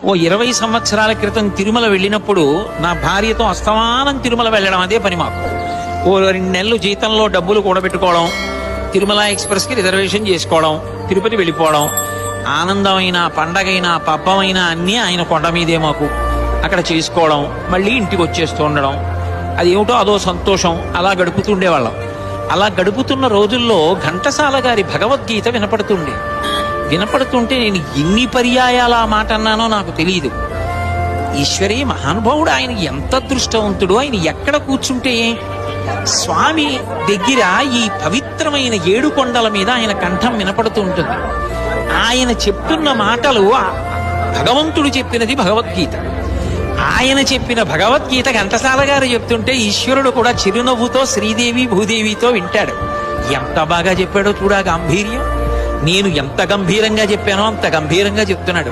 ఓ 20 సంవత్సరాల క్రితం తిరుమల వెళ్ళినప్పుడు నా భార్యతో అస్తమానం తిరుమల వెళ్ళడం అదే పని మాకు. ఓ 2 నెలలు జీతంలో డబ్బులు కూడబెట్టుకోవడం, తిరుమల ఎక్స్ప్రెస్ కి రిజర్వేషన్ చేసుకోవడం, తిరుపతి వెళ్ళిపోవడం. ఆనందమైన, పండగైన, పబ్బమైన అన్నీ ఆయన కొండ మీదే మాకు అక్కడ చేసుకోవడం, మళ్ళీ ఇంటికి వచ్చేస్తూ ఉండడం. అది ఏమిటో అదో సంతోషం. అలా గడుపుతుండేవాళ్ళం. అలా గడుపుతున్న రోజుల్లో ఘంటసాల గారి భగవద్గీత వినపడుతుంటే నేను ఎన్ని పర్యాయాలు ఆ మాట అన్నానో నాకు తెలియదు. ఈశ్వరీ మహానుభావుడు, ఆయన ఎంత అదృష్టవంతుడు. ఆయన ఎక్కడ కూర్చుంటే స్వామి దగ్గర ఈ పవిత్రమైన 7 కొండల మీద ఆయన కంఠం వినపడుతూ ఉంటుంది. ఆయన చెప్తున్న మాటలు భగవంతుడు చెప్పినది భగవద్గీత. ఆయన చెప్పిన భగవద్గీత ఘంటసాల గారు చెప్తుంటే ఈశ్వరుడు కూడా చిరునవ్వుతో శ్రీదేవి భూదేవితో వింటాడు. ఎంత బాగా చెప్పాడో చూడా గాంభీర్యం. నేను ఎంత గంభీరంగా చెప్పానో అంత గంభీరంగా చెప్తున్నాడు.